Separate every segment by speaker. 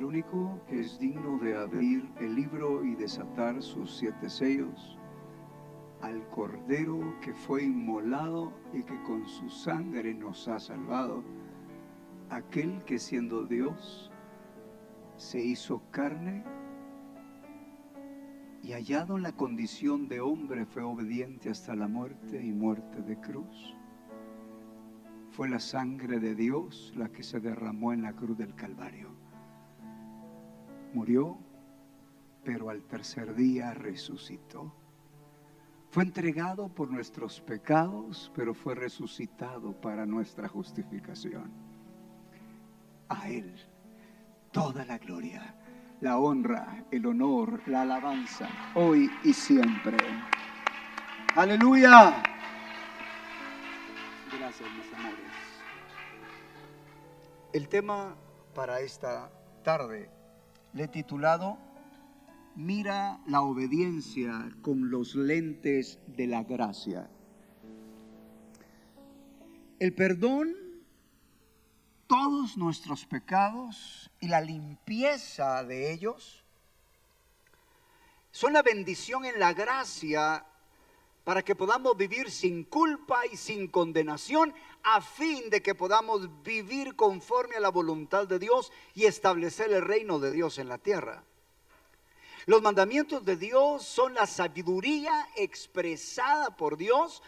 Speaker 1: al único que es digno de abrir el libro y desatar sus 7 sellos, al Cordero que fue inmolado y que con su sangre nos ha salvado, aquel que siendo Dios se hizo carne y hallado en la condición de hombre fue obediente hasta la muerte y muerte de cruz. Fue la sangre de Dios la que se derramó en la cruz del Calvario. Murió, pero al tercer día resucitó. Fue entregado por nuestros pecados, pero fue resucitado para nuestra justificación. A Él toda la gloria, la honra, el honor, la alabanza, hoy y siempre. ¡Aleluya! Gracias, mis amores. El tema para esta tarde le he titulado Mira la obediencia con los lentes de la gracia. El perdón, todos nuestros pecados y la limpieza de ellos son la bendición en la gracia para que podamos vivir sin culpa y sin condenación, a fin de que podamos vivir conforme a la voluntad de Dios y establecer el reino de Dios en la tierra. Los mandamientos de Dios son la sabiduría expresada por Dios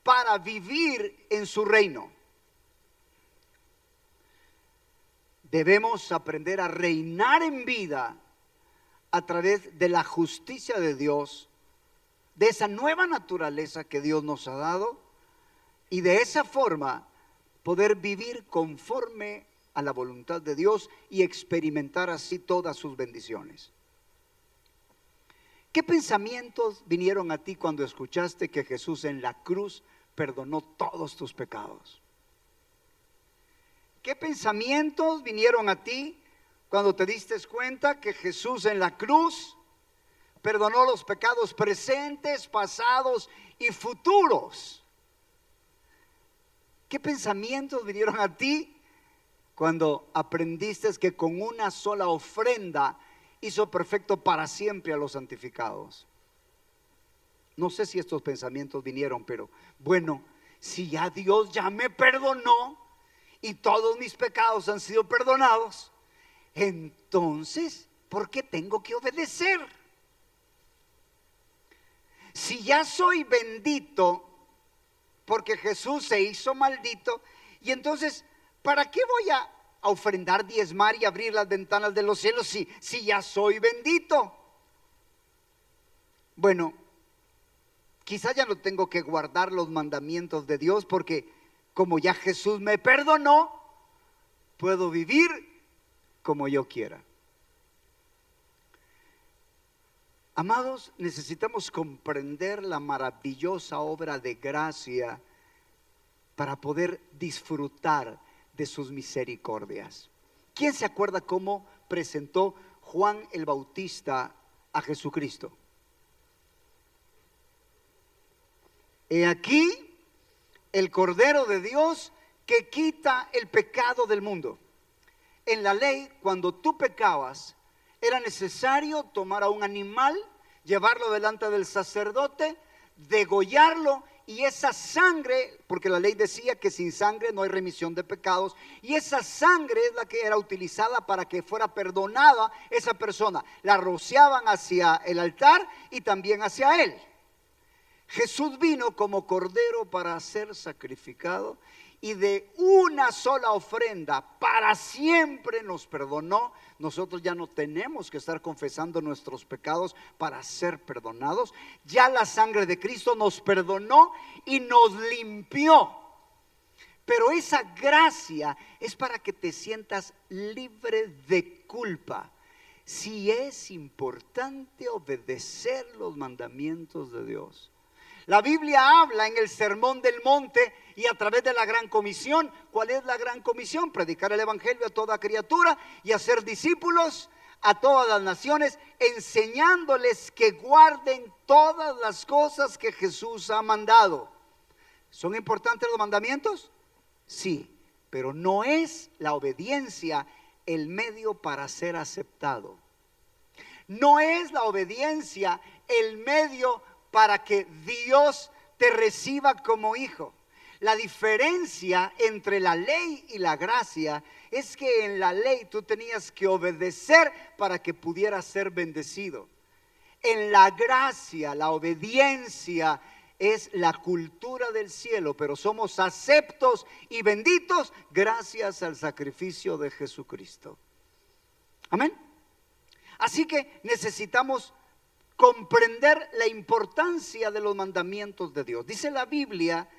Speaker 1: para vivir en su reino. Debemos aprender a reinar en vida a través de la justicia de Dios, de esa nueva naturaleza que Dios nos ha dado, y de esa forma poder vivir conforme a la voluntad de Dios y experimentar así todas sus bendiciones. ¿Qué pensamientos vinieron a ti cuando escuchaste que Jesús en la cruz perdonó todos tus pecados? ¿Qué pensamientos vinieron a ti cuando te diste cuenta que Jesús en la cruz perdonó los pecados presentes, pasados y futuros? ¿Qué pensamientos vinieron a ti cuando aprendiste que con una sola ofrenda hizo perfecto para siempre a los santificados? No sé si estos pensamientos vinieron, pero bueno, si ya Dios ya me perdonó y todos mis pecados han sido perdonados, entonces, ¿por qué tengo que obedecer? Si ya soy bendito porque Jesús se hizo maldito, y entonces, ¿para qué voy a ofrendar, diezmar y abrir las ventanas de los cielos si ya soy bendito? Bueno, quizás ya no tengo que guardar los mandamientos de Dios, porque como ya Jesús me perdonó, puedo vivir como yo quiera. Amados, necesitamos comprender la maravillosa obra de gracia para poder disfrutar de sus misericordias. ¿Quién se acuerda cómo presentó Juan el Bautista a Jesucristo? He aquí el Cordero de Dios que quita el pecado del mundo. En la ley, cuando tú pecabas, era necesario tomar a un animal, llevarlo delante del sacerdote, degollarlo, y esa sangre, porque la ley decía que sin sangre no hay remisión de pecados, y esa sangre es la que era utilizada para que fuera perdonada esa persona. La rociaban hacia el altar y también hacia él. Jesús vino como cordero para ser sacrificado, y de una sola ofrenda para siempre nos perdonó. Nosotros ya no tenemos que estar confesando nuestros pecados para ser perdonados. Ya la sangre de Cristo nos perdonó y nos limpió. Pero esa gracia es para que te sientas libre de culpa. Sí es importante obedecer los mandamientos de Dios. La Biblia habla en el Sermón del Monte y a través de la Gran Comisión. ¿Cuál es la Gran Comisión? Predicar el Evangelio a toda criatura y hacer discípulos a todas las naciones, enseñándoles que guarden todas las cosas que Jesús ha mandado. ¿Son importantes los mandamientos? Sí, pero no es la obediencia el medio para ser aceptado. No es la obediencia el medio para que Dios te reciba como hijo. La diferencia entre la ley y la gracia es que en la ley tú tenías que obedecer para que pudieras ser bendecido. En la gracia, la obediencia es la cultura del cielo, pero somos aceptos y benditos gracias al sacrificio de Jesucristo. Amén. Así que necesitamos comprender la importancia de los mandamientos de Dios. Dice la Biblia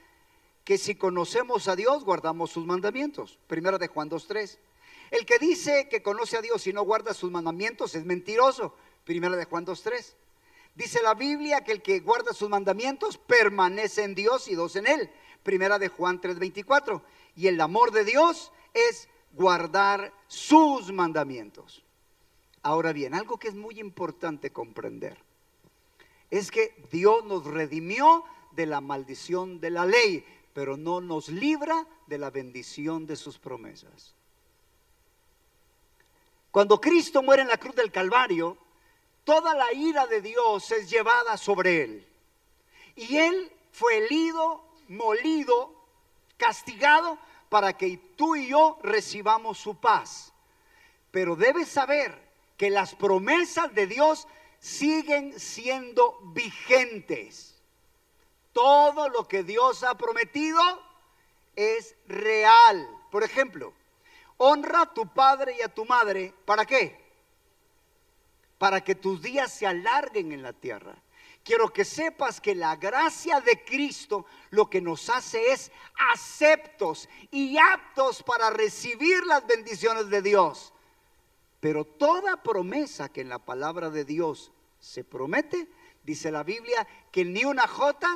Speaker 1: que si conocemos a Dios, guardamos sus mandamientos. Primera de Juan 2:3. El que dice que conoce a Dios y no guarda sus mandamientos es mentiroso. Primera de Juan 2:3. Dice la Biblia que el que guarda sus mandamientos permanece en Dios y Dios en él. Primera de Juan 3:24. Y el amor de Dios es guardar sus mandamientos. Ahora bien, algo que es muy importante comprender es que Dios nos redimió de la maldición de la ley, pero no nos libra de la bendición de sus promesas. Cuando Cristo muere en la cruz del Calvario, toda la ira de Dios es llevada sobre él. Y él fue herido, molido, castigado para que tú y yo recibamos su paz. Pero debes saber que las promesas de Dios siguen siendo vigentes. Todo lo que Dios ha prometido es real. Por ejemplo, honra a tu padre y a tu madre. ¿Para qué? Para que tus días se alarguen en la tierra. Quiero que sepas que la gracia de Cristo lo que nos hace es aceptos y aptos para recibir las bendiciones de Dios. Pero toda promesa que en la palabra de Dios se promete, dice la Biblia que ni una jota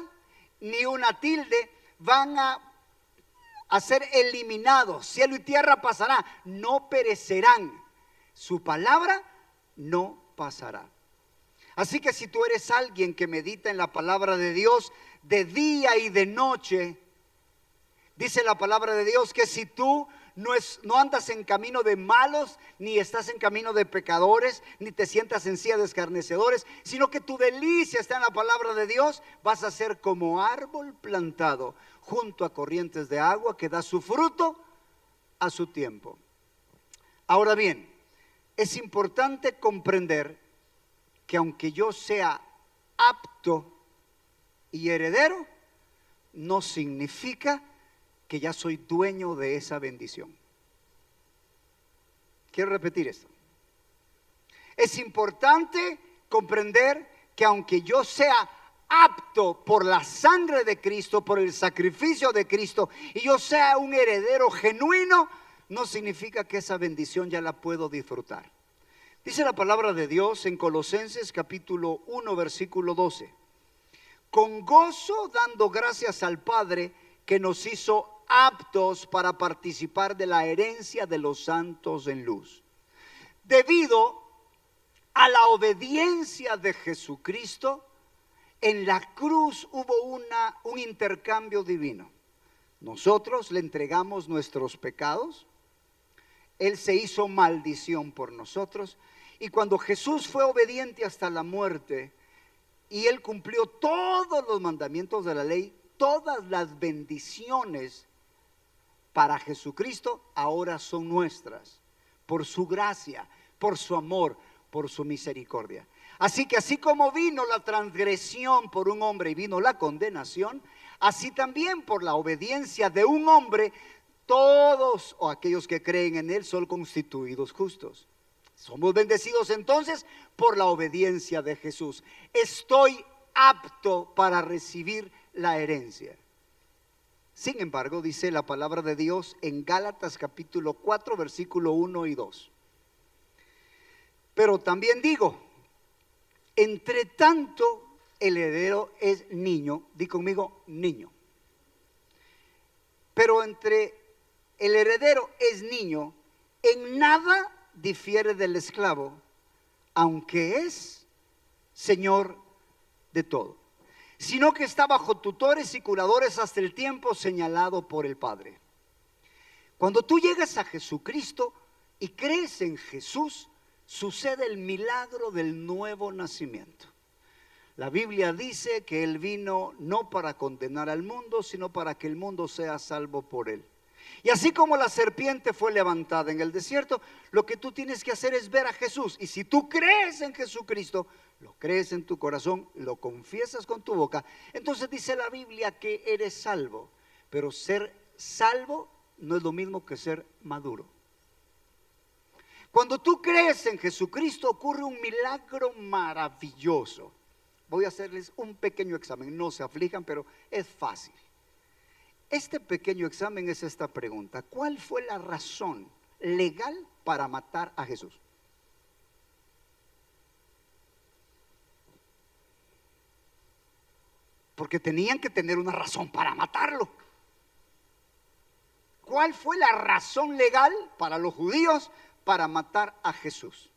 Speaker 1: ni una tilde van a ser eliminados. Cielo y tierra pasará, no perecerán. Su palabra no pasará. Así que si tú eres alguien que medita en la palabra de Dios de día y de noche, dice la palabra de Dios que si tú no andas en camino de malos, ni estás en camino de pecadores, ni te sientas en silla de escarnecedores, sino que tu delicia está en la palabra de Dios, vas a ser como árbol plantado junto a corrientes de agua que da su fruto a su tiempo. Ahora bien, es importante comprender que aunque yo sea apto y heredero, no significa que ya soy dueño de esa bendición. Quiero repetir esto. Es importante comprender que aunque yo sea apto por la sangre de Cristo, por el sacrificio de Cristo, y yo sea un heredero genuino, no significa que esa bendición ya la puedo disfrutar. Dice la palabra de Dios en Colosenses capítulo 1 versículo 12. Con gozo dando gracias al Padre que nos hizo aptos para participar de la herencia de los santos en luz. Debido a la obediencia de Jesucristo, en la cruz hubo un intercambio divino. Nosotros le entregamos nuestros pecados, Él se hizo maldición por nosotros, y cuando Jesús fue obediente hasta la muerte, y Él cumplió todos los mandamientos de la ley, todas las bendiciones para Jesucristo ahora son nuestras, por su gracia, por su amor, por su misericordia. Así que así como vino la transgresión por un hombre y vino la condenación, así también por la obediencia de un hombre, todos o aquellos que creen en él son constituidos justos. Somos bendecidos entonces por la obediencia de Jesús. Estoy apto para recibir la herencia. Sin embargo, dice la palabra de Dios en Gálatas capítulo 4 versículo 1 y 2. Pero también digo, entre tanto el heredero es niño, di conmigo niño. Pero entre el heredero es niño, en nada difiere del esclavo, aunque es señor de todo, sino que está bajo tutores y curadores hasta el tiempo señalado por el Padre. Cuando tú llegas a Jesucristo y crees en Jesús, sucede el milagro del nuevo nacimiento. La Biblia dice que Él vino no para condenar al mundo, sino para que el mundo sea salvo por Él. Y así como la serpiente fue levantada en el desierto, lo que tú tienes que hacer es ver a Jesús. Y si tú crees en Jesucristo, lo crees en tu corazón, lo confiesas con tu boca, entonces dice la Biblia que eres salvo. Pero ser salvo no es lo mismo que ser maduro. Cuando tú crees en Jesucristo ocurre un milagro maravilloso. Voy a hacerles un pequeño examen, no se aflijan, pero es fácil. Este pequeño examen es esta pregunta: ¿cuál fue la razón legal para matar a Jesús? Porque tenían que tener una razón para matarlo. ¿Cuál fue la razón legal para los judíos para matar a Jesús?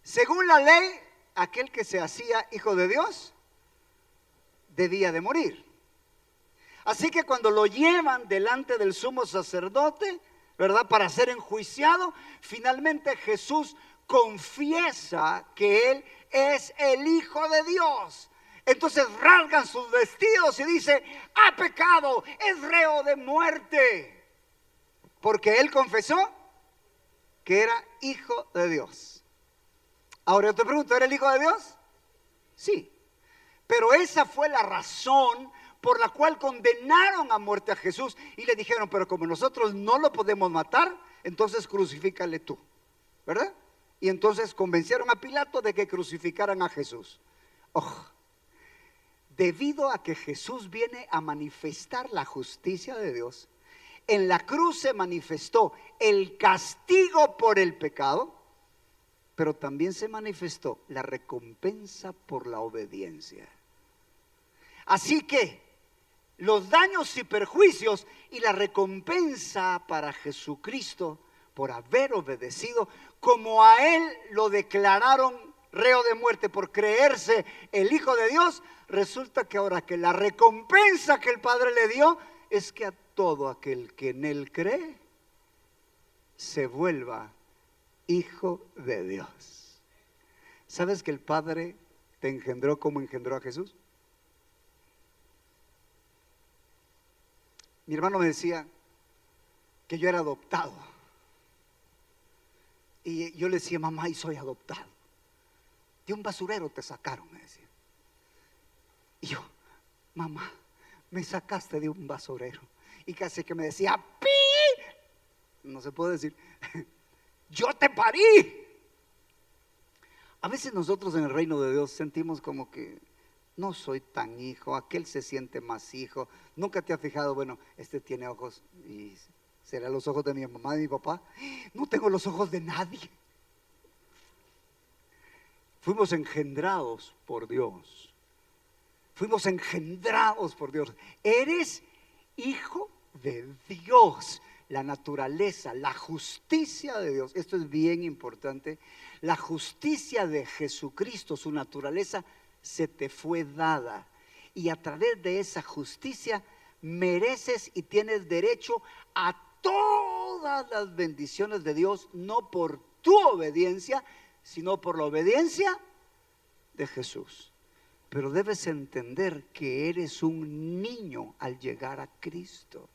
Speaker 1: Según la ley, aquel que se hacía hijo de Dios debía de morir. Así que cuando lo llevan delante del sumo sacerdote, ¿verdad?, para ser enjuiciado, finalmente Jesús confiesa que Él es el Hijo de Dios. Entonces rasgan sus vestidos y dice: ha pecado, es reo de muerte. Porque Él confesó que era Hijo de Dios. Ahora yo te pregunto, ¿era el Hijo de Dios? Sí. Pero esa fue la razón por la cual condenaron a muerte a Jesús y le dijeron: pero como nosotros no lo podemos matar, entonces crucifícale tú, ¿verdad? Y entonces convencieron a Pilato de que crucificaran a Jesús. Debido a que Jesús viene a manifestar la justicia de Dios, en la cruz se manifestó el castigo por el pecado, pero también se manifestó la recompensa por la obediencia. Así que los daños y perjuicios y la recompensa para Jesucristo por haber obedecido, como a Él lo declararon reo de muerte por creerse el Hijo de Dios, resulta que ahora que la recompensa que el Padre le dio es que a todo aquel que en Él cree se vuelva Hijo de Dios. ¿Sabes que el Padre te engendró como engendró a Jesús? Mi hermano me decía que yo era adoptado. Y yo le decía: mamá, y soy adoptado. De un basurero te sacaron, me decía. Y yo: mamá, me sacaste de un basurero. Y casi que me decía: ¡pi! No se puede decir. Yo te parí. A veces nosotros en el reino de Dios sentimos como que no soy tan hijo, aquel se siente más hijo. Nunca te has fijado, bueno, este tiene ojos y será los ojos de mi mamá y mi papá. No tengo los ojos de nadie. Fuimos engendrados por Dios. Fuimos engendrados por Dios. Eres hijo de Dios. La naturaleza, la justicia de Dios, esto es bien importante. La justicia de Jesucristo, su naturaleza, se te fue dada. Y a través de esa justicia mereces y tienes derecho a todas las bendiciones de Dios, no por tu obediencia, sino por la obediencia de Jesús. Pero debes entender que eres un niño al llegar a Cristo.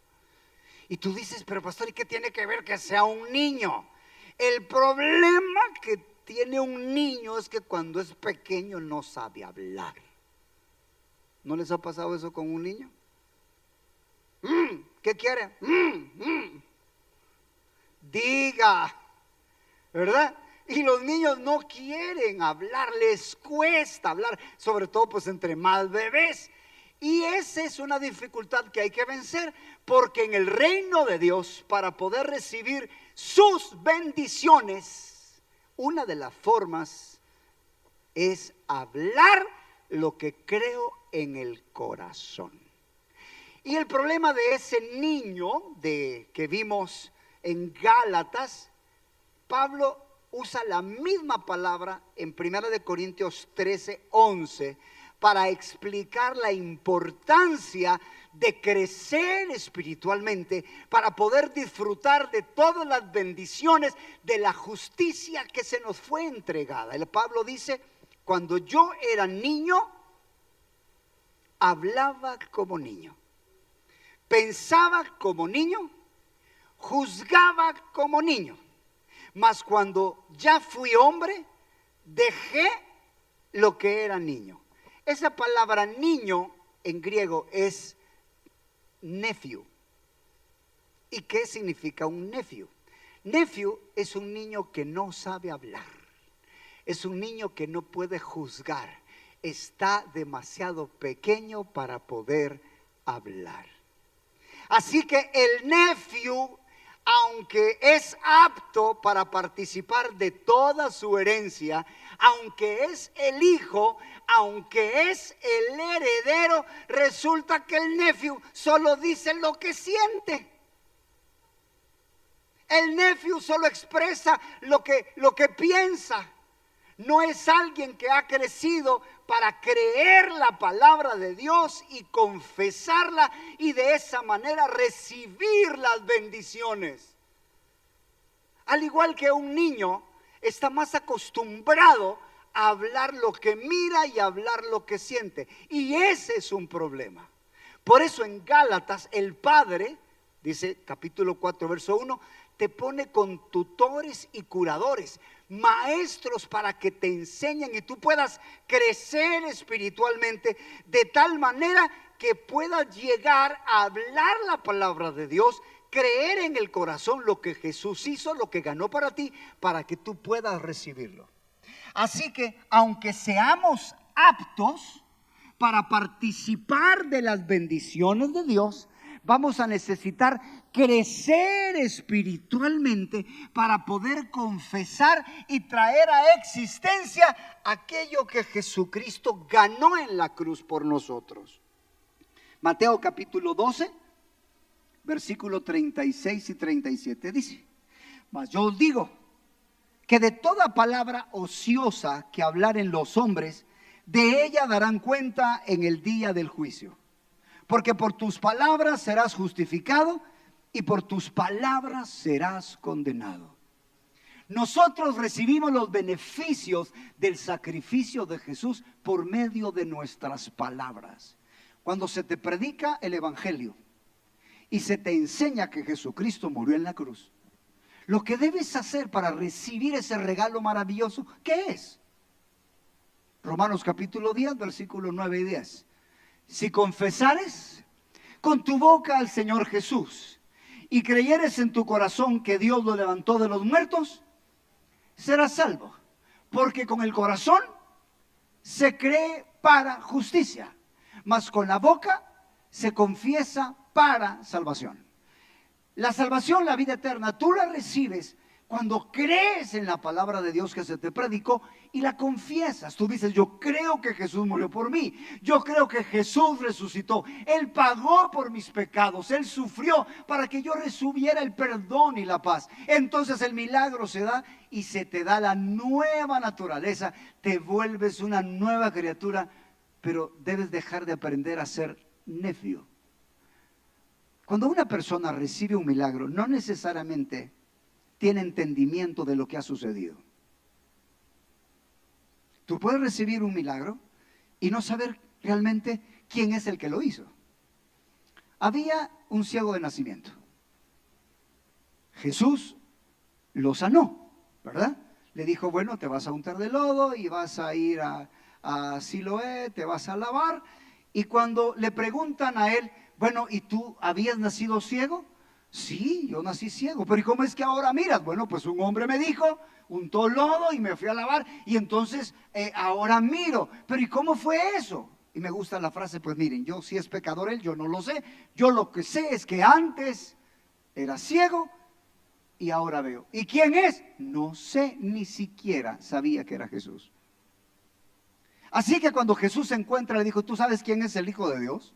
Speaker 1: Y tú dices: pero pastor, ¿y qué tiene que ver que sea un niño? El problema que tiene un niño es que cuando es pequeño no sabe hablar. ¿No les ha pasado eso con un niño? ¿Qué quiere? Diga, ¿verdad? Y los niños no quieren hablar, les cuesta hablar, sobre todo pues entre más bebés. Y esa es una dificultad que hay que vencer, porque en el reino de Dios, para poder recibir sus bendiciones, una de las formas es hablar lo que creo en el corazón. Y el problema de ese niño que vimos en Gálatas, Pablo usa la misma palabra en 1 Corintios 13:11 para explicar la importancia de crecer espiritualmente para poder disfrutar de todas las bendiciones de la justicia que se nos fue entregada. El Pablo dice, cuando yo era niño, hablaba como niño, pensaba como niño, juzgaba como niño, mas cuando ya fui hombre, dejé lo que era niño. Esa palabra niño en griego es nephew. ¿Y qué significa un nephew? Nephew es un niño que no sabe hablar, es un niño que no puede juzgar, está demasiado pequeño para poder hablar. Así que el nephew, aunque es apto para participar de toda su herencia, aunque es el hijo, aunque es el heredero, resulta que el nephew solo dice lo que siente. El nephew solo expresa lo que piensa. No es alguien que ha crecido para creer la palabra de Dios y confesarla y de esa manera recibir las bendiciones. Al igual que un niño está más acostumbrado a hablar lo que mira y a hablar lo que siente. Y ese es un problema. Por eso en Gálatas el Padre, dice capítulo 4 verso 1, te pone con tutores y curadores, maestros para que te enseñen y tú puedas crecer espiritualmente de tal manera que puedas llegar a hablar la palabra de Dios, creer en el corazón lo que Jesús hizo, lo que ganó para ti, para que tú puedas recibirlo. Así que aunque seamos aptos para participar de las bendiciones de Dios, vamos a necesitar crecer espiritualmente para poder confesar y traer a existencia aquello que Jesucristo ganó en la cruz por nosotros. Mateo capítulo 12, versículo 36 y 37 dice: mas yo os digo que de toda palabra ociosa que hablaren los hombres, de ella darán cuenta en el día del juicio. Porque por tus palabras serás justificado y por tus palabras serás condenado. Nosotros recibimos los beneficios del sacrificio de Jesús por medio de nuestras palabras. Cuando se te predica el evangelio y se te enseña que Jesucristo murió en la cruz, lo que debes hacer para recibir ese regalo maravilloso, ¿qué es? Romanos capítulo 10, versículos 9 y 10. Si confesares con tu boca al Señor Jesús y creyeres en tu corazón que Dios lo levantó de los muertos, serás salvo. Porque con el corazón se cree para justicia, mas con la boca se confiesa para salvación. La salvación, la vida eterna, tú la recibes cuando crees en la palabra de Dios que se te predicó y la confiesas. Tú dices: yo creo que Jesús murió por mí, yo creo que Jesús resucitó, Él pagó por mis pecados, Él sufrió para que yo recibiera el perdón y la paz. Entonces el milagro se da y se te da la nueva naturaleza, te vuelves una nueva criatura, pero debes dejar de aprender a ser necio. Cuando una persona recibe un milagro, no necesariamente tiene entendimiento de lo que ha sucedido. Tú puedes recibir un milagro y no saber realmente quién es el que lo hizo. Había un ciego de nacimiento. Jesús lo sanó, ¿verdad? Le dijo: bueno, te vas a untar de lodo y vas a ir a Siloé, te vas a lavar. Y cuando le preguntan a él: bueno, ¿y tú habías nacido ciego? Sí, yo nací ciego. Pero ¿y cómo es que ahora miras? Bueno, pues un hombre me dijo, untó lodo y me fui a lavar y entonces ahora miro. Pero ¿y cómo fue eso? Y me gusta la frase: pues miren, yo si es pecador él, yo no lo sé. Yo lo que sé es que antes era ciego y ahora veo. ¿Y quién es? No sé, ni siquiera sabía que era Jesús. Así que cuando Jesús se encuentra, le dijo: ¿tú sabes quién es el Hijo de Dios?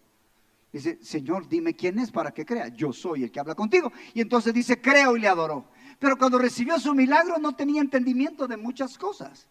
Speaker 1: Dice: Señor, dime quién es para que crea. Yo soy el que habla contigo. Y entonces dice: creo, y le adoró. Pero cuando recibió su milagro no tenía entendimiento de muchas cosas.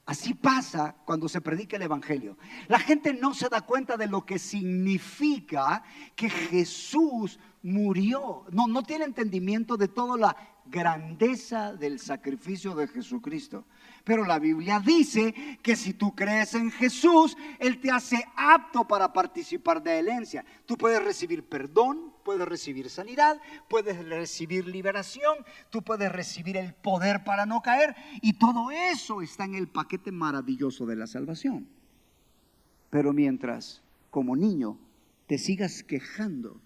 Speaker 1: Así pasa cuando se predica el evangelio. La gente no se da cuenta de lo que significa que Jesús murió. No tiene entendimiento de toda la grandeza del sacrificio de Jesucristo. Pero la Biblia dice que si tú crees en Jesús, Él te hace apto para participar de la herencia. Tú puedes recibir perdón, puedes recibir sanidad, puedes recibir liberación, tú puedes recibir el poder para no caer, y todo eso está en el paquete maravilloso de la salvación. Pero mientras, como niño, te sigas quejando,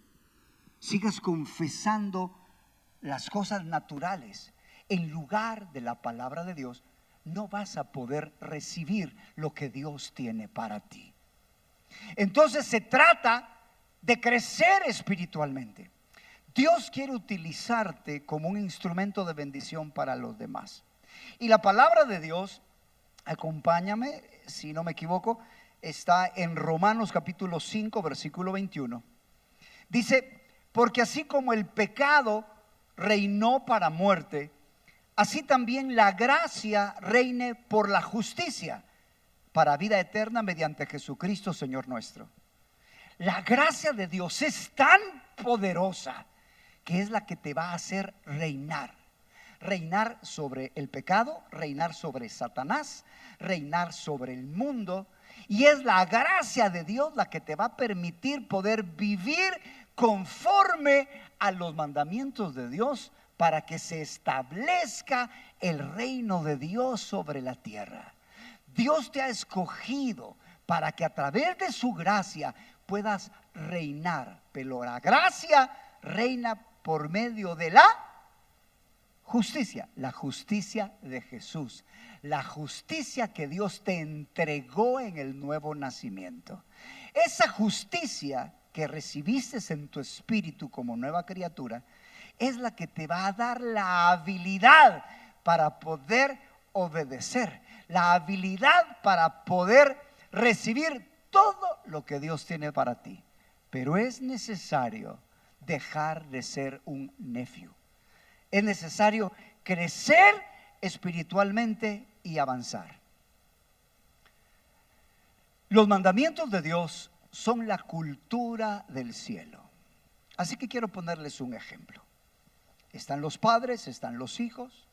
Speaker 1: sigas confesando las cosas naturales en lugar de la palabra de Dios, no vas a poder recibir lo que Dios tiene para ti. Entonces se trata de crecer espiritualmente. Dios quiere utilizarte como un instrumento de bendición para los demás. Y la palabra de Dios, acompáñame, si no me equivoco, está en Romanos capítulo 5, versículo 21. Dice: porque así como el pecado reinó para muerte, así también la gracia reine por la justicia para vida eterna mediante Jesucristo Señor nuestro. La gracia de Dios es tan poderosa que es la que te va a hacer reinar. Reinar sobre el pecado, reinar sobre Satanás, reinar sobre el mundo. Y es la gracia de Dios la que te va a permitir poder vivir conforme a los mandamientos de Dios, para que se establezca el reino de Dios sobre la tierra. Dios te ha escogido para que a través de su gracia puedas reinar. Pero la gracia reina por medio de la justicia, la justicia de Jesús, la justicia que Dios te entregó en el nuevo nacimiento. Esa justicia que recibiste en tu espíritu como nueva criatura es la que te va a dar la habilidad para poder obedecer, la habilidad para poder recibir todo lo que Dios tiene para ti. Pero es necesario dejar de ser un necio. Es necesario crecer espiritualmente y avanzar. Los mandamientos de Dios son la cultura del cielo. Así que quiero ponerles un ejemplo. Están los padres, están los hijos,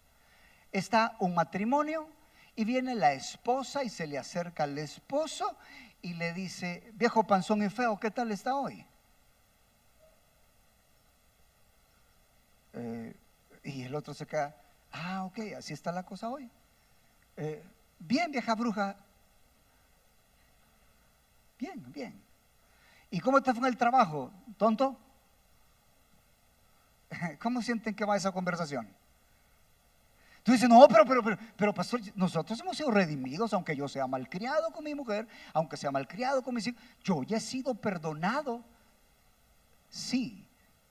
Speaker 1: está un matrimonio y viene la esposa y se le acerca al esposo y le dice: viejo panzón y feo, ¿qué tal está hoy? Y el otro se queda: ah, ok, así está la cosa hoy. Bien, vieja bruja. Bien, bien. ¿Y cómo te fue en el trabajo, tonto? ¿Cómo sienten que va esa conversación? Tú dices: no, pero pastor, nosotros hemos sido redimidos, aunque yo sea malcriado con mi mujer, aunque sea malcriado con mis hijos, yo ya he sido perdonado. Sí,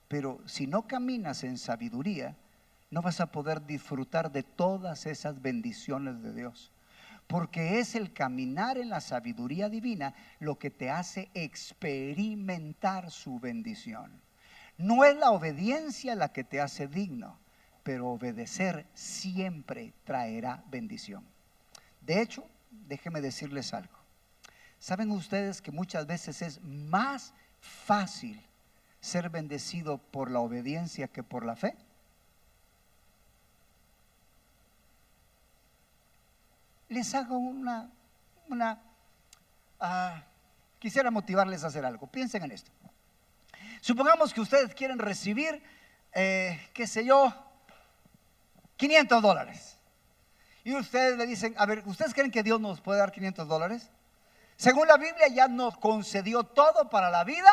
Speaker 1: pero si no caminas en sabiduría, no vas a poder disfrutar de todas esas bendiciones de Dios. Porque es el caminar en la sabiduría divina lo que te hace experimentar su bendición. No es la obediencia la que te hace digno, pero obedecer siempre traerá bendición. De hecho, déjenme decirles algo. ¿Saben ustedes que muchas veces es más fácil ser bendecido por la obediencia que por la fe? Les hago quisiera motivarles a hacer algo. Piensen en esto. Supongamos que ustedes quieren recibir, qué sé yo, $500. Y ustedes le dicen: a ver, ¿ustedes creen que Dios nos puede dar $500? Según la Biblia ya nos concedió todo para la vida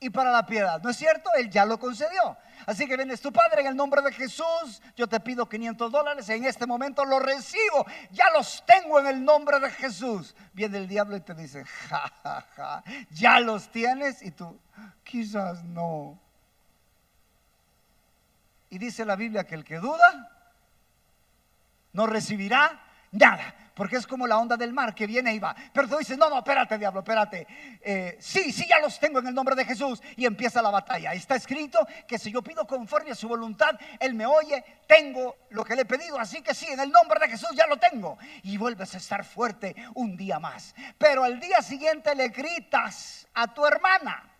Speaker 1: y para la piedad, ¿no es cierto? Él ya lo concedió. Así que vienes tú: Padre, en el nombre de Jesús, yo te pido $500, en este momento los recibo, ya los tengo en el nombre de Jesús. Viene el diablo y te dice: ja, ja, ja, ya los tienes. Y tú: quizás no. Y dice la Biblia que el que duda no recibirá, Nada. Porque es como la onda del mar que viene y va. Pero tú dices, no, espérate, diablo, espérate. Sí, ya los tengo en el nombre de Jesús. Y empieza la batalla. Está escrito que si yo pido conforme a su voluntad, Él me oye, tengo lo que le he pedido. Así que sí, en el nombre de Jesús ya lo tengo. Y vuelves a estar fuerte un día más. Pero al día siguiente le gritas a tu hermana.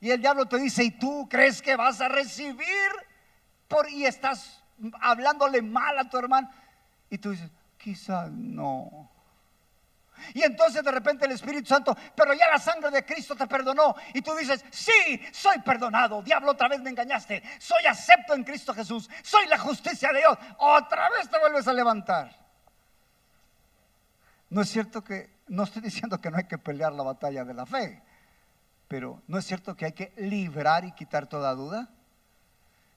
Speaker 1: Y el diablo te dice, ¿y tú crees que vas a recibir? Y estás hablándole mal a tu hermano. Y tú dices, quizá no. Y entonces de repente el Espíritu Santo, pero ya la sangre de Cristo te perdonó. Y tú dices, sí, soy perdonado. Diablo, otra vez me engañaste. Soy acepto en Cristo Jesús. Soy la justicia de Dios. Otra vez te vuelves a levantar. No es cierto que, no estoy diciendo que no hay que pelear la batalla de la fe, pero no es cierto que hay que librar y quitar toda duda.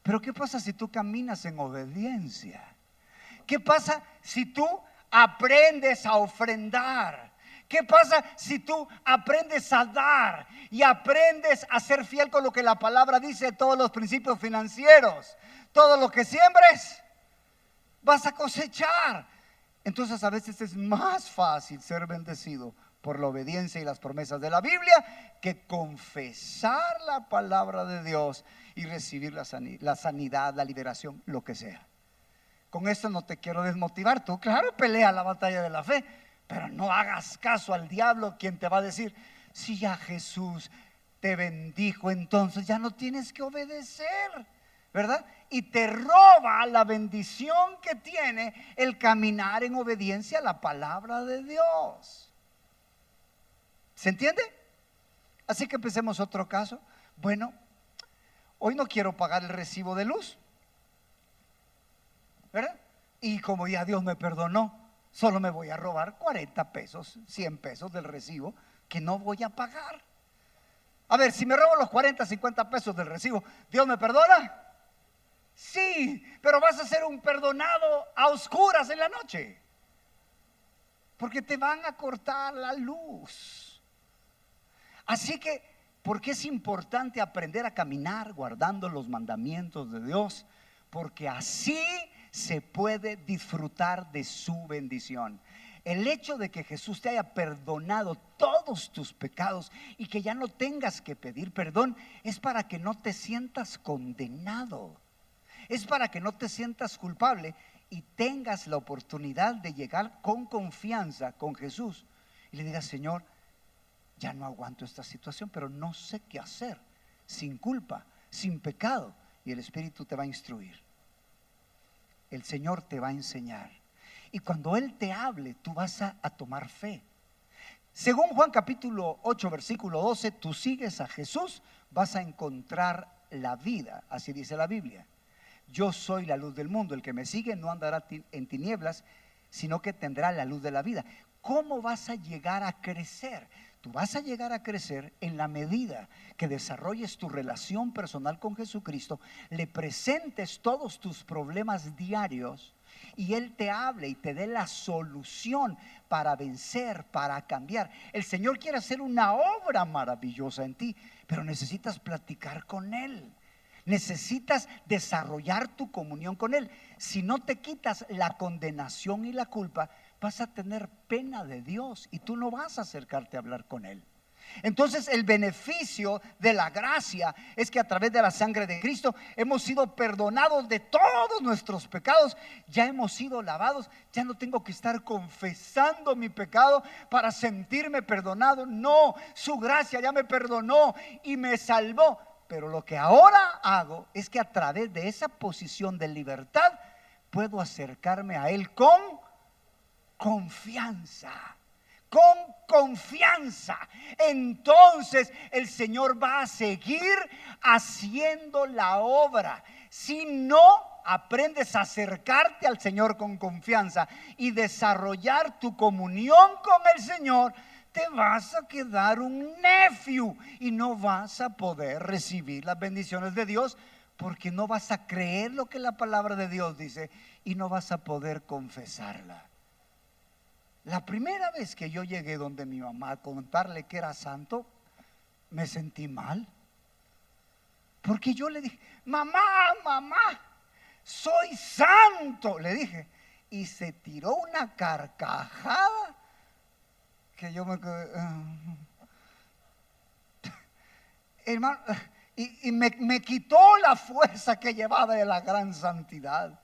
Speaker 1: Pero ¿qué pasa si tú caminas en obediencia? ¿Qué pasa si tú aprendes a ofrendar? ¿Qué pasa si tú aprendes a dar y aprendes a ser fiel con lo que la palabra dice, todos los principios financieros? Todo lo que siembres vas a cosechar. Entonces a veces es más fácil ser bendecido por la obediencia y las promesas de la Biblia que confesar la palabra de Dios y recibir la sanidad, la liberación, lo que sea. Con esto no te quiero desmotivar. Tú, claro, pelea la batalla de la fe, pero no hagas caso al diablo, quien te va a decir, si ya Jesús te bendijo, entonces ya no tienes que obedecer, ¿verdad? Y te roba la bendición que tiene el caminar en obediencia a la palabra de Dios. ¿Se entiende? Así que empecemos otro caso. Bueno, hoy no quiero pagar el recibo de luz, ¿verdad? Y como ya Dios me perdonó, solo me voy a robar 40 pesos, 100 pesos del recibo que no voy a pagar. A ver, si me robo los 40, 50 pesos del recibo, ¿Dios me perdona? Sí, pero vas a ser un perdonado a oscuras en la noche, porque te van a cortar la luz. Así que, ¿por qué es importante aprender a caminar guardando los mandamientos de Dios? Porque así se puede disfrutar de su bendición. El hecho de que Jesús te haya perdonado todos tus pecados y que ya no tengas que pedir perdón es para que no te sientas condenado, es para que no te sientas culpable y tengas la oportunidad de llegar con confianza con Jesús y le digas, Señor, ya no aguanto esta situación, pero no sé qué hacer, sin culpa, sin pecado. Y el Espíritu te va a instruir. El Señor te va a enseñar. Y cuando Él te hable, tú vas a tomar fe. Según Juan capítulo 8, versículo 12, tú sigues a Jesús, vas a encontrar la vida. Así dice la Biblia. Yo soy la luz del mundo. El que me sigue no andará en tinieblas, sino que tendrá la luz de la vida. ¿Cómo vas a llegar a crecer? Tú vas a llegar a crecer en la medida que desarrolles tu relación personal con Jesucristo, le presentes todos tus problemas diarios y Él te hable y te dé la solución para vencer, para cambiar. El Señor quiere hacer una obra maravillosa en ti, pero necesitas platicar con Él. Necesitas desarrollar tu comunión con Él. Si no te quitas la condenación y la culpa, vas a tener pena de Dios y tú no vas a acercarte a hablar con Él. Entonces el beneficio de la gracia es que a través de la sangre de Cristo hemos sido perdonados de todos nuestros pecados. Ya hemos sido lavados. Ya no tengo que estar confesando mi pecado para sentirme perdonado. No, su gracia ya me perdonó y me salvó. Pero lo que ahora hago es que a través de esa posición de libertad puedo acercarme a Él con confianza. Con confianza. Entonces el Señor va a seguir haciendo la obra. Si no aprendes a acercarte al Señor con confianza y desarrollar tu comunión con el Señor, te vas a quedar un necio y no vas a poder recibir las bendiciones de Dios, porque no vas a creer lo que la palabra de Dios dice y no vas a poder confesarla. La primera vez que yo llegué donde mi mamá a contarle que era santo, me sentí mal, porque yo le dije, mamá, soy santo, le dije. y se tiró una carcajada que yo me quedé, hermano, y me quitó la fuerza que llevaba de la gran santidad.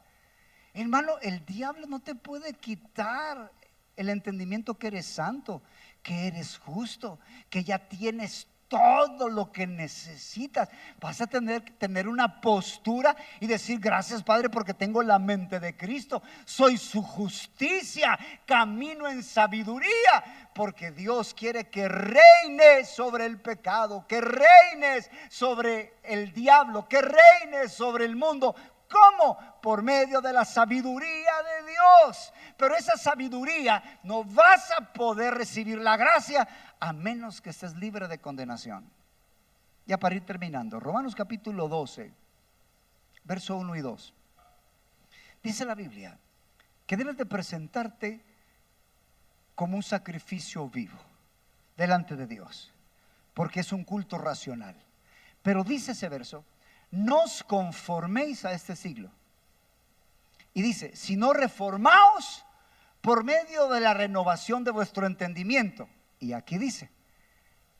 Speaker 1: Hermano, el diablo no te puede quitar el entendimiento que eres santo, que eres justo, que ya tienes todo lo que necesitas. Vas a tener una postura y decir: gracias, Padre, porque tengo la mente de Cristo, soy su justicia, camino en sabiduría, porque Dios quiere que reines sobre el pecado, que reines sobre el diablo, que reines sobre el mundo. ¿Cómo? Por medio de la sabiduría de Dios. Pero esa sabiduría no vas a poder recibir la gracia a menos que estés libre de condenación. Ya para ir terminando, Romanos capítulo 12, verso 1 y 2. Dice la Biblia que debes de presentarte como un sacrificio vivo delante de Dios, porque es un culto racional. Pero dice ese verso: no os conforméis a este siglo. Y dice: sino reformaos por medio de la renovación de vuestro entendimiento. Y aquí dice: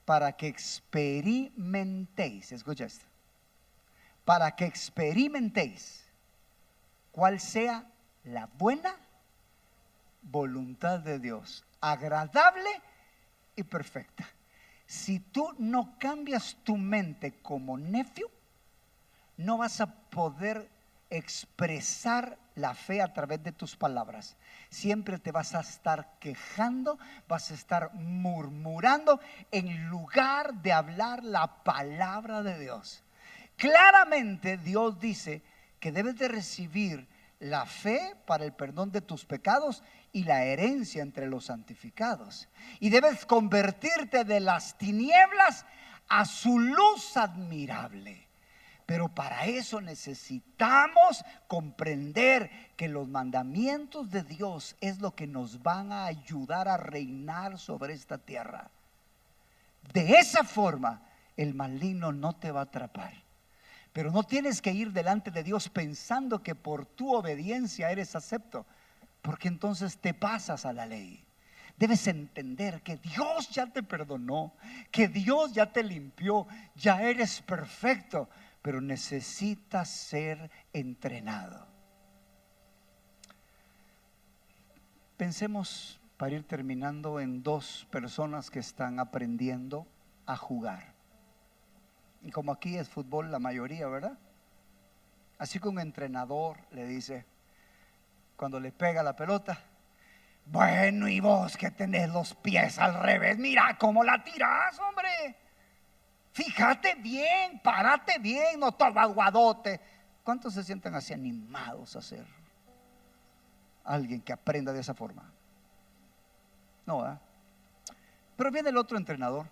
Speaker 1: para que experimentéis, escucha esto, para que experimentéis cuál sea la buena voluntad de Dios, agradable y perfecta. Si tú no cambias tu mente como necio, no vas a poder expresar la fe a través de tus palabras. Siempre te vas a estar quejando, vas a estar murmurando en lugar de hablar la palabra de Dios. Claramente Dios dice que debes de recibir la fe para el perdón de tus pecados y la herencia entre los santificados. Y debes convertirte de las tinieblas a su luz admirable. Pero para eso necesitamos comprender que los mandamientos de Dios es lo que nos van a ayudar a reinar sobre esta tierra. De esa forma el maligno no te va a atrapar. Pero no tienes que ir delante de Dios pensando que por tu obediencia eres acepto, porque entonces te pasas a la ley. Debes entender que Dios ya te perdonó, que Dios ya te limpió, ya eres perfecto, pero necesitas ser entrenado. Pensemos, para ir terminando, en dos personas que están aprendiendo a jugar. Y como aquí es fútbol la mayoría, ¿verdad? Así que un entrenador le dice, cuando le pega la pelota: bueno, y vos que tenés los pies al revés, mira cómo la tirás, hombre. Fíjate bien, párate bien, no todo aguadote. ¿Cuántos se sienten así animados a ser alguien que aprenda de esa forma? No, ¿eh? Pero viene el otro entrenador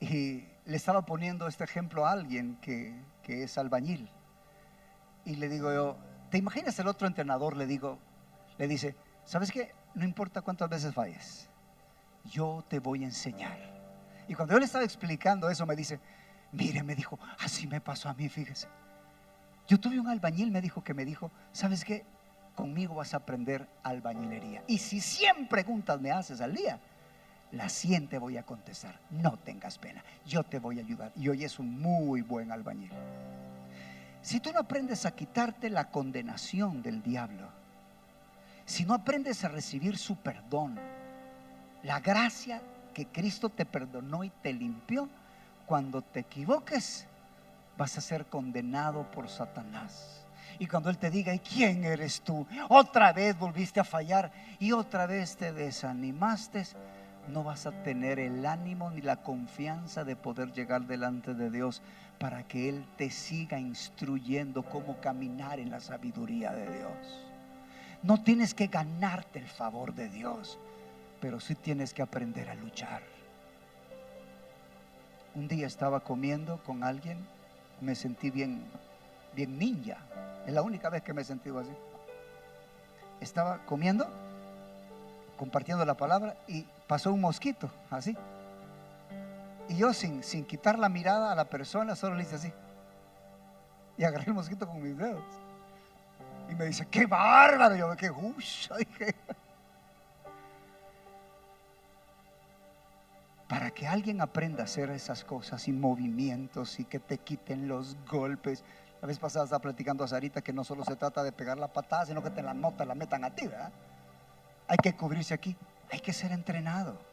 Speaker 1: y le estaba poniendo este ejemplo a alguien que es albañil. Y le digo yo: ¿te imaginas? El otro entrenador le dice: ¿sabes qué? No importa cuántas veces falles, yo te voy a enseñar. Y cuando yo le estaba explicando eso, me dice: mire, me dijo, así me pasó a mí, fíjese. Yo tuve un albañil, me dijo, ¿sabes qué? Conmigo vas a aprender albañilería. Y si 100 preguntas me haces al día, las 100 te voy a contestar. No tengas pena, yo te voy a ayudar. Y hoy es un muy buen albañil. Si tú no aprendes a quitarte la condenación del diablo, si no aprendes a recibir su perdón, la gracia que Cristo te perdonó y te limpió, cuando te equivoques vas a ser condenado por Satanás. Y cuando Él te diga: ¿y quién eres tú? Otra vez volviste a fallar y otra vez te desanimaste, no vas a tener el ánimo ni la confianza de poder llegar delante de Dios para que Él te siga instruyendo cómo caminar en la sabiduría de Dios. No tienes que ganarte el favor de Dios, pero sí tienes que aprender a luchar. Un día estaba comiendo con alguien, me sentí bien ninja. Es la única vez que me he sentido así. Estaba comiendo, compartiendo la palabra, y pasó un mosquito así. Y yo sin quitar la mirada a la persona, solo le hice así. Y agarré el mosquito con mis dedos. Y me dice, qué bárbaro. Yo, qué gusto. Para que alguien aprenda a hacer esas cosas sin movimientos y que te quiten los golpes. La vez pasada estaba platicando a Sarita que no solo se trata de pegar la patada, sino que te la nota, la metan a ti, ¿verdad? Hay que cubrirse aquí, hay que ser entrenado.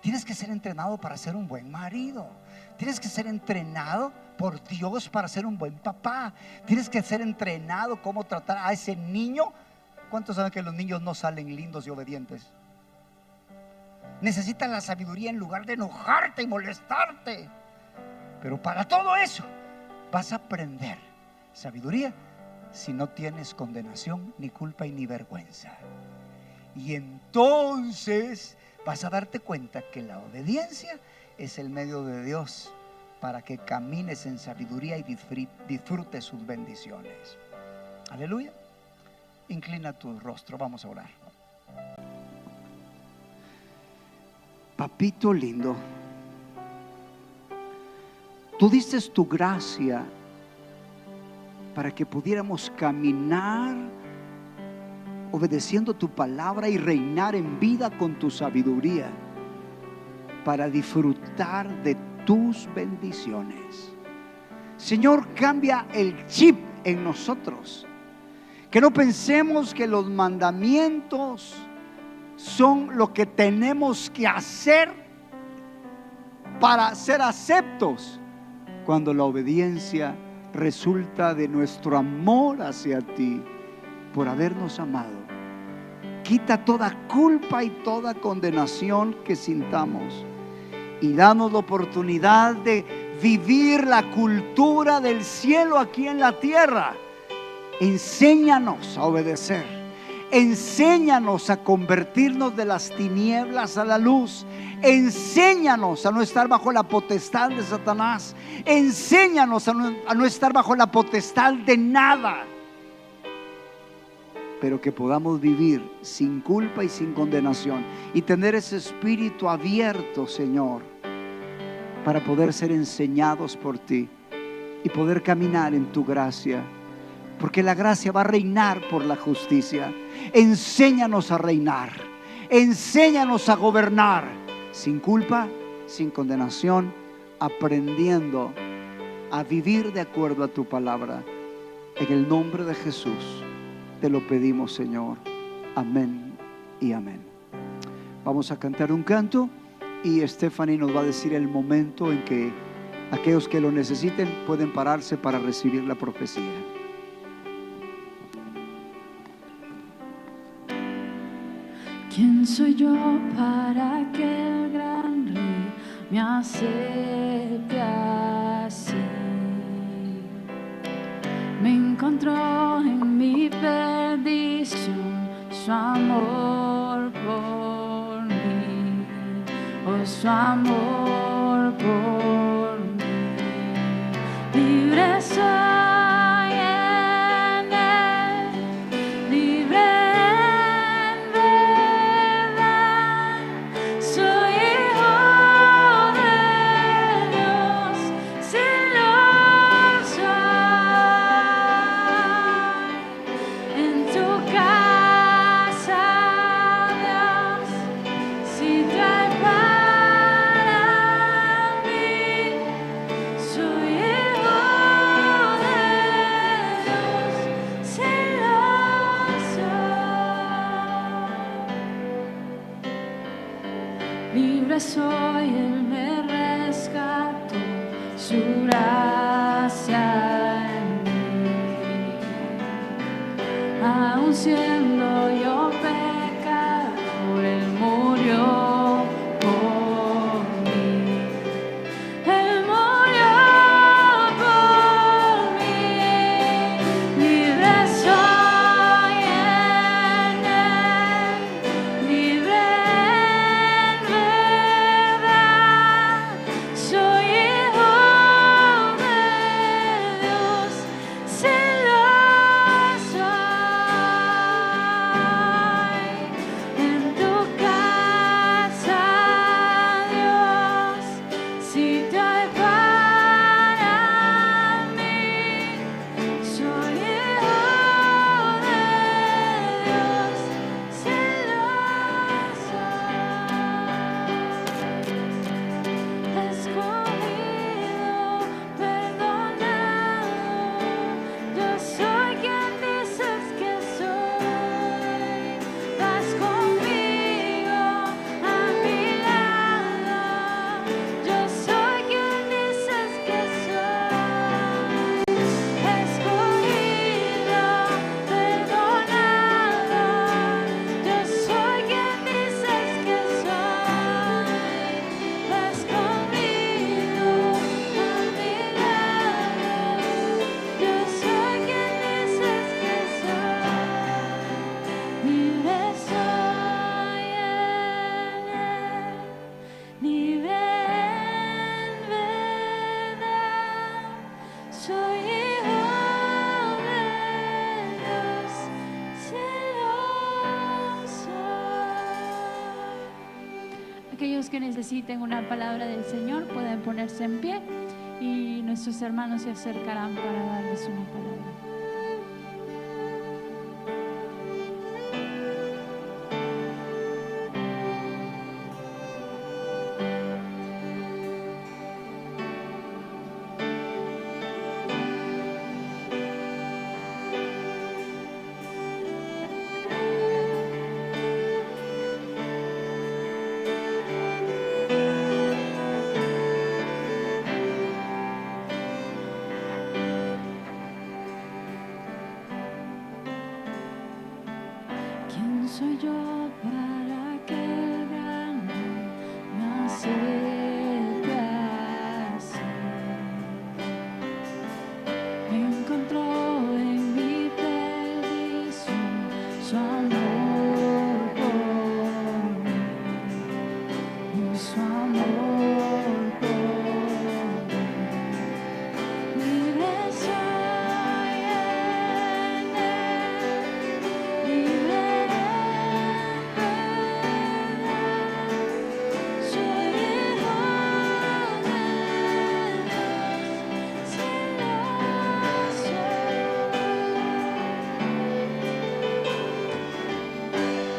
Speaker 1: Tienes que ser entrenado para ser un buen marido. Tienes que ser entrenado por Dios para ser un buen papá. Tienes que ser entrenado cómo tratar a ese niño. ¿Cuántos saben que los niños no salen lindos y obedientes? Necesitas la sabiduría en lugar de enojarte y molestarte. Pero para todo eso vas a aprender sabiduría si no tienes condenación, ni culpa y ni vergüenza. Y entonces vas a darte cuenta que la obediencia es el medio de Dios para que camines en sabiduría y disfrutes sus bendiciones. Aleluya. Inclina tu rostro, vamos a orar. Papito lindo, tú diste tu gracia para que pudiéramos caminar obedeciendo tu palabra y reinar en vida con tu sabiduría para disfrutar de tus bendiciones. Señor, cambia el chip en nosotros, que no pensemos que los mandamientos son lo que tenemos que hacer para ser aceptos, cuando la obediencia resulta de nuestro amor hacia ti por habernos amado. Quita toda culpa y toda condenación que sintamos y danos la oportunidad de vivir la cultura del cielo aquí en la tierra. Enséñanos a obedecer. Enséñanos a convertirnos de las tinieblas a la luz. Enséñanos a no estar bajo la potestad de Satanás. Enséñanos a no estar bajo la potestad de nada, pero que podamos vivir sin culpa y sin condenación y tener ese espíritu abierto, Señor, para poder ser enseñados por ti y poder caminar en tu gracia, porque la gracia va a reinar por la justicia. Enséñanos a reinar, enséñanos a gobernar sin culpa, sin condenación, aprendiendo a vivir de acuerdo a tu palabra. En el nombre de Jesús te lo pedimos, Señor. Amén y amén. Vamos a cantar un canto y Stephanie nos va a decir el momento en que aquellos que lo necesiten pueden pararse para recibir la profecía.
Speaker 2: ¿Quién soy yo para que el gran Rey me acepte así? Me encontró en mi perdición su amor por mí, oh, su amor por mí. Libre soy en él, libre en verdad. Soy hijo de Dios, si lo soy. En tu casa, Dios, si trae para mí. Soy hijo de Dios, si lo soy. Libre soy, Él me rescató, su gracia en mí. Aun siendo yo pecador, Él murió por mí. Él murió por mí. Libre soy en Él, libre en verdad. Soy hijo de Dios, si lo soy. que necesiten una palabra del Señor pueden ponerse en pie y nuestros hermanos se acercarán para darles una palabra. ¿Quién soy yo para que el gran me acepte así? Encontró en mi perdición su amor por mí, y su amor por mí. Libre soy en él, libre soy hijo de Dios,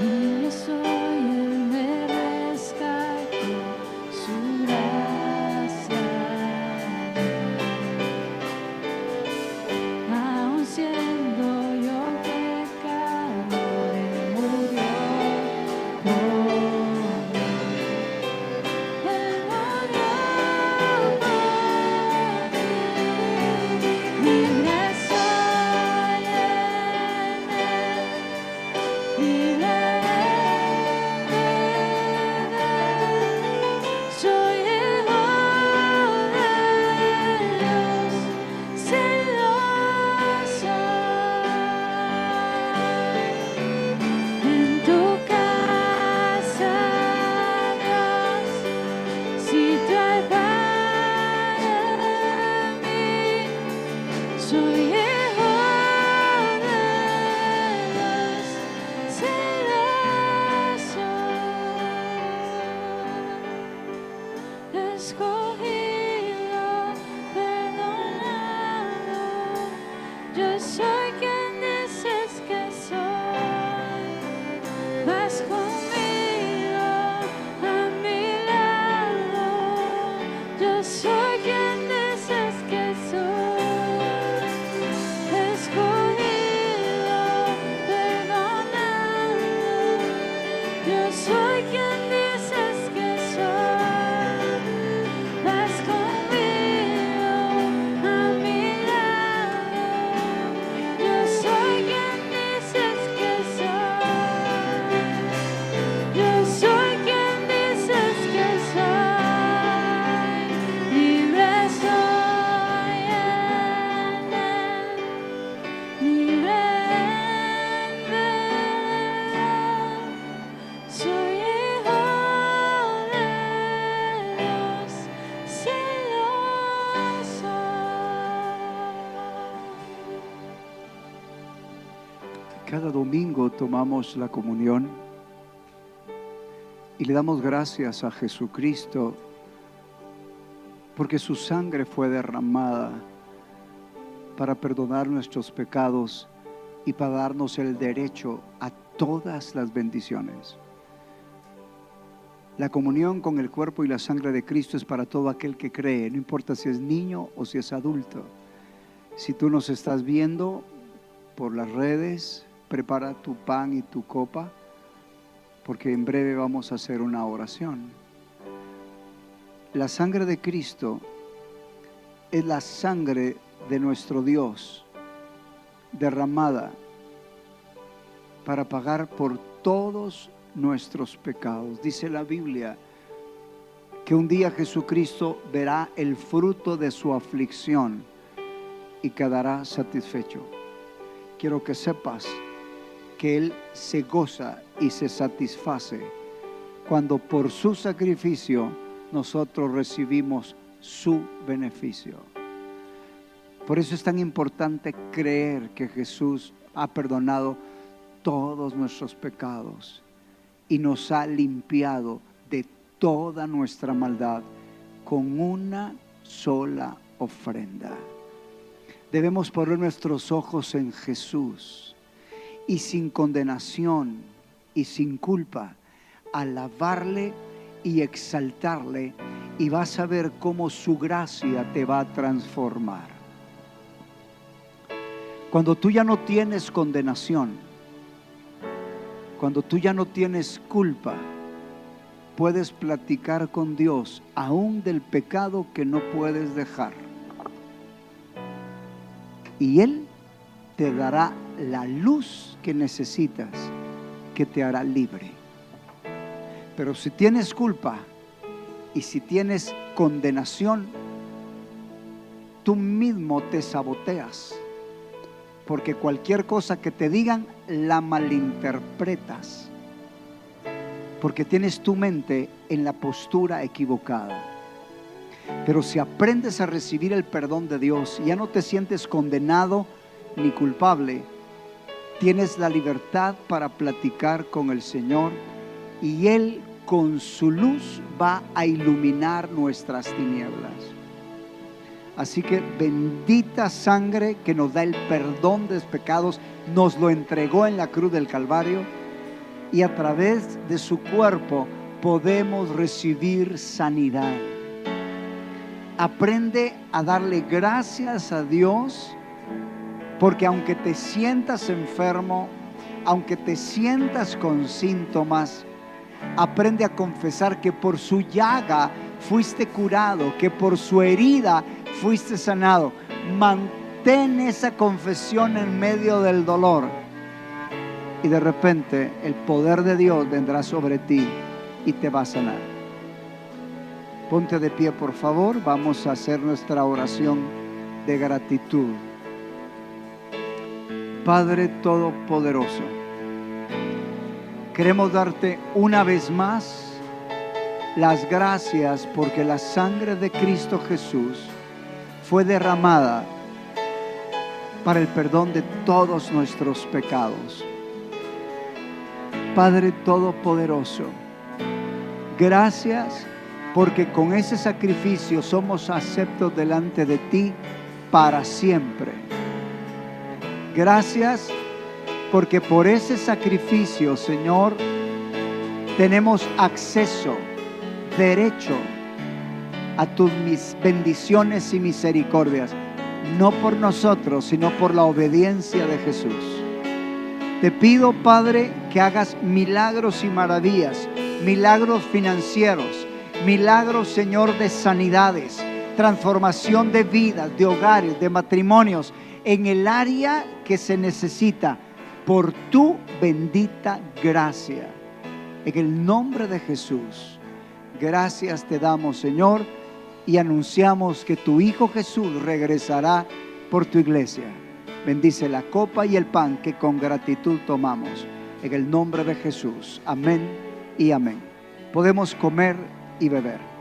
Speaker 2: libre soy, él me rescató, su gracia. Aun siendo yo pecador, él murió por mí. Él murió por mí. Libre soy en él, libre soy hijo de Dios, celoso. En tu casa, Dios, sitio hay para mí. Soy hijo de Dios, celoso. Escogido, perdonado, yo soy quien dices que soy. Vas conmigo a mi lado, yo soy quien dices que soy. Escogido, perdonado, yo soy quien dices que soy. Vas conmigo a mi lado, yo soy quien dices que soy. Yo soy quien dices que soy. Libre soy en él, libre en él. Soy hijo de Dios, celoso.
Speaker 1: Cada domingo tomamos la comunión y le damos gracias a Jesucristo porque su sangre fue derramada para perdonar nuestros pecados y para darnos el derecho a todas las bendiciones. La comunión con el cuerpo y la sangre de Cristo es para todo aquel que cree, no importa si es niño o si es adulto. Si tú nos estás viendo por las redes, prepara tu pan y tu copa, porque en breve vamos a hacer una oración. La sangre de Cristo es la sangre de nuestro Dios, derramada para pagar por todos nuestros pecados. Dice la Biblia que un día Jesucristo verá el fruto de su aflicción y quedará satisfecho. Quiero que sepas que Él se goza y se satisface cuando por su sacrificio nosotros recibimos su beneficio. Por eso es tan importante creer que Jesús ha perdonado todos nuestros pecados y nos ha limpiado de toda nuestra maldad con una sola ofrenda. Debemos poner nuestros ojos en Jesús y sin condenación y sin culpa, alabarle y exaltarle, y vas a ver cómo su gracia te va a transformar. Cuando tú ya no tienes condenación, cuando tú ya no tienes culpa, puedes platicar con Dios aún del pecado que no puedes dejar. Y Él te dará la luz que necesitas, que te hará libre. Pero si tienes culpa y si tienes condenación, tú mismo te saboteas, porque cualquier cosa que te digan la malinterpretas, porque tienes tu mente en la postura equivocada. Pero si aprendes a recibir el perdón de Dios, ya no te sientes condenado ni culpable, tienes la libertad para platicar con el Señor, y Él con su luz va a iluminar nuestras tinieblas. Así que bendita sangre que nos da el perdón de los pecados, nos lo entregó en la cruz del Calvario, y a través de su cuerpo podemos recibir sanidad. Aprende a darle gracias a Dios, porque aunque te sientas enfermo, aunque te sientas con síntomas, aprende a confesar que por su llaga fuiste curado, que por su herida fuiste sanado. Mantén esa confesión en medio del dolor, y de repente el poder de Dios vendrá sobre ti y te va a sanar. Ponte de pie, por favor. Vamos a hacer nuestra oración de gratitud. Padre Todopoderoso, queremos darte una vez más las gracias, porque la sangre de Cristo Jesús fue derramada para el perdón de todos nuestros pecados. Padre Todopoderoso, gracias, porque con ese sacrificio somos aceptos delante de ti para siempre. Gracias, porque por ese sacrificio, Señor, tenemos acceso, derecho a tus bendiciones y misericordias, no por nosotros, sino por la obediencia de Jesús. Te pido, Padre, que hagas milagros y maravillas, milagros financieros, milagros, Señor, de sanidades, transformación de vidas, de hogares, de matrimonios, en el área que se necesita, por tu bendita gracia. En el nombre de Jesús, gracias te damos, Señor, y anunciamos que tu Hijo Jesús regresará por tu iglesia. Bendice la copa y el pan que con gratitud tomamos. En el nombre de Jesús. Amén y amén. Podemos comer y beber.